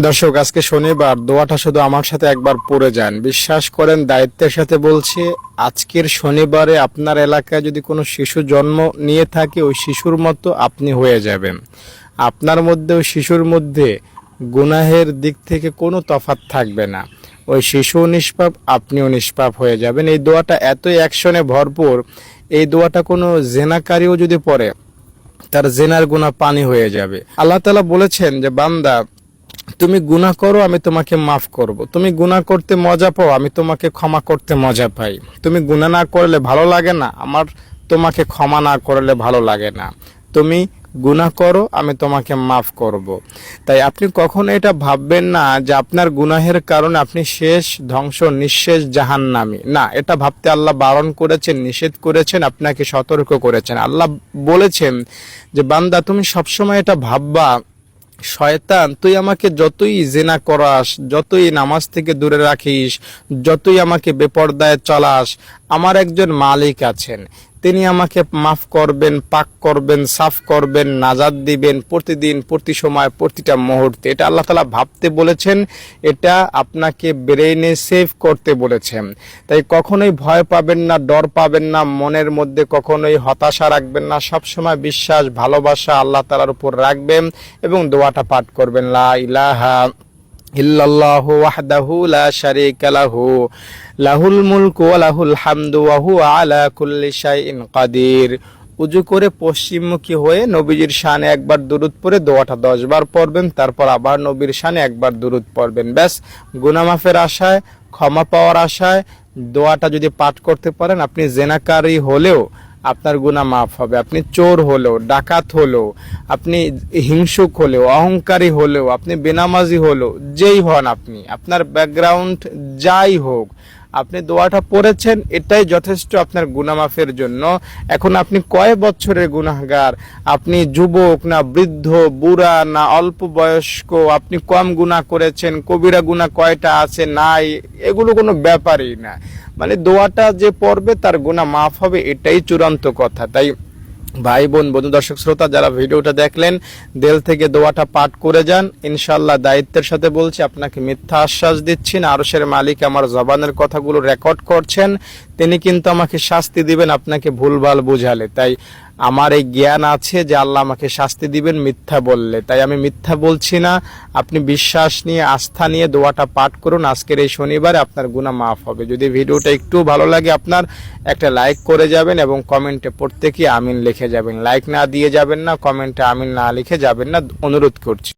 দর্শক, আজকে শনিবার, দোয়াটা শুধু আমার সাথে একবার পড়ে যান। বিশ্বাস করেন, দায়িত্বের সাথে বলছি, আজকের শনিবারে আপনার এলাকায় যদি কোনো শিশু জন্ম নিয়ে থাকে, ওই শিশুর মতো আপনি হয়ে যাবেন। আপনার মধ্যে, ওই শিশুর মধ্যে গুনাহের দিক থেকে কোনো তফাৎ থাকবে না। ওই শিশুও নিষ্পাপ, আপনিও নিষ্পাপ হয়ে যাবেন। এই দোয়াটা এতই অ্যাকশনে ভরপুর, এই দোয়াটা কোনো জেনাকারীও যদি পড়ে, তার জেনার গুনাহ পানি হয়ে যাবে। আল্লাহ তাআলা বলেছেন যে, বান্দা তুমি গুনাহ করো, আমি তোমাকে মাফ করব। তুমি গুনাহ করতে মজা পাও, আমি তোমাকে ক্ষমা করতে মজা পাই। তুমি গুনাহ না করলে ভালো লাগে না, আমার তোমাকে ক্ষমা না করলে ভালো লাগে না। তুমি গুনাহ করো, আমি তোমাকে মাফ করব। তাই আপনি কখনো এটা ভাববেন না যে আপনার গুনাহের কারণে আপনি শেষ, ধ্বংস, নিঃশেষ জাহান্নামী। না, এটা ভাবতে আল্লাহ বারণ করেছেন, নিষেধ করেছেন, আপনাকে সতর্ক করেছেন। আল্লাহ বলেছেন যে, বান্দা তুমি সবসময় এটা ভাববা, শয়তান তুই আমাকে যতই জিনা করাস, যতই নামাজ থেকে দূরে রাখিস, যতই আমাকে বেপরদায় চলাস, আমার একজন মালিক আছেন, তিনি আমাকে মাফ করবেন, পাক করবেন, সাফ করবেন, নাজাত দিবেন প্রতিদিন, প্রতি সময়, প্রতিটা মুহূর্তে। এটা আল্লাহ তাআলা ভাবতে বলেছেন, এটা আপনাকে ব্রেইনে সেভ করতে বলেছেন। তাই কখনোই ভয় পাবেন না, ডর পাবেন না, মনের মধ্যে কখনোই হতাশা রাখবেন না। সবসময় বিশ্বাস, ভালোবাসা আল্লাহ তাআলার উপর রাখবেন এবং দোয়াটা পাঠ করবেন, লা ইলাহা ইল্লাল্লাহু ওয়াহদাহু লা শারীকা লাহু লাহুল মুলকু ওয়া লাহুল হামদু ওয়া হুয়া আলা কুল্লি শাইইন কাদির। উজু করে পশ্চিমমুখী হয়ে নবীজির শানে একবার দুরূদ পড়ে দোয়াটা 10 বার পড়বেন, তারপর আবার নবীর শানে একবার দুরূদ পড়বেন। ব্যাস, গুনাহ মাফের আশায়, ক্ষমা পাওয়ার আশায় দোয়াটা যদি পাঠ করতে পারেন, আপনি জেনাকারী হলেও আপনার গুনাহ মাফ হবে। আপনি চোর হলেও, ডাকাত হলেও, আপনি হিংসুক হলেও, অহংকারী হলেও, আপনি বেনামাজি হলেও, যেই হন আপনি, আপনার ব্যাকগ্রাউন্ড যাই হোক, আপনি দোয়াটা পড়েছেন, এটাই যথেষ্ট আপনার গুনাহ মাফের জন্য। এখন আপনি কয় বছরের গুনাহগার, আপনি যুবক না বৃদ্ধ, বুড়া না অল্প বয়স্ক, আপনি কম গুনাহ করেছেন, কবিরা গুনাহ কয়টা আছে নাই, এগুলো কোনো ব্যাপারই না। মানে দোয়াটা যে পড়বে তার গুনাহ মাফ হবে, এটাই চূড়ান্ত কথা। তাই ভাই বোন, বন্ধু, দর্শক শ্রোতা, যারা ভিডিওটা দেখলেন, দিল থেকে দোয়াটা পাঠ করে যান। ইনশাআল্লাহ দায়িত্বের সাথে বলছি, আপনাকে মিথ্যা আশ্বাস দিচ্ছি না। আরশের মালিক আমার জবানের কথাগুলো রেকর্ড করছেন, তিনি কিন্তু আমাকে শাস্তি দিবেন আপনাকে ভুলভাল বুঝালে। তাই আমার এই জ্ঞান আছে যে আল্লাহ আমাকে শাস্তি দিবেন মিথ্যা বললে। তাই আমি মিথ্যা বলছি না। আপনি বিশ্বাস নিয়ে, আস্থা নিয়ে দোয়াটা পাঠ করুন। আজকের এই শনিবারে আপনার গুনাহ মাফ হবে। যদি ভিডিওটা একটু ভালো লাগে আপনার, একটা লাইক করে যাবেন এবং কমেন্টে প্রত্যেকই আমিন লিখে যাবেন। লাইক না দিয়ে যাবেন না, কমেন্টে আমিন না লিখে যাবেন না, অনুরোধ করছি।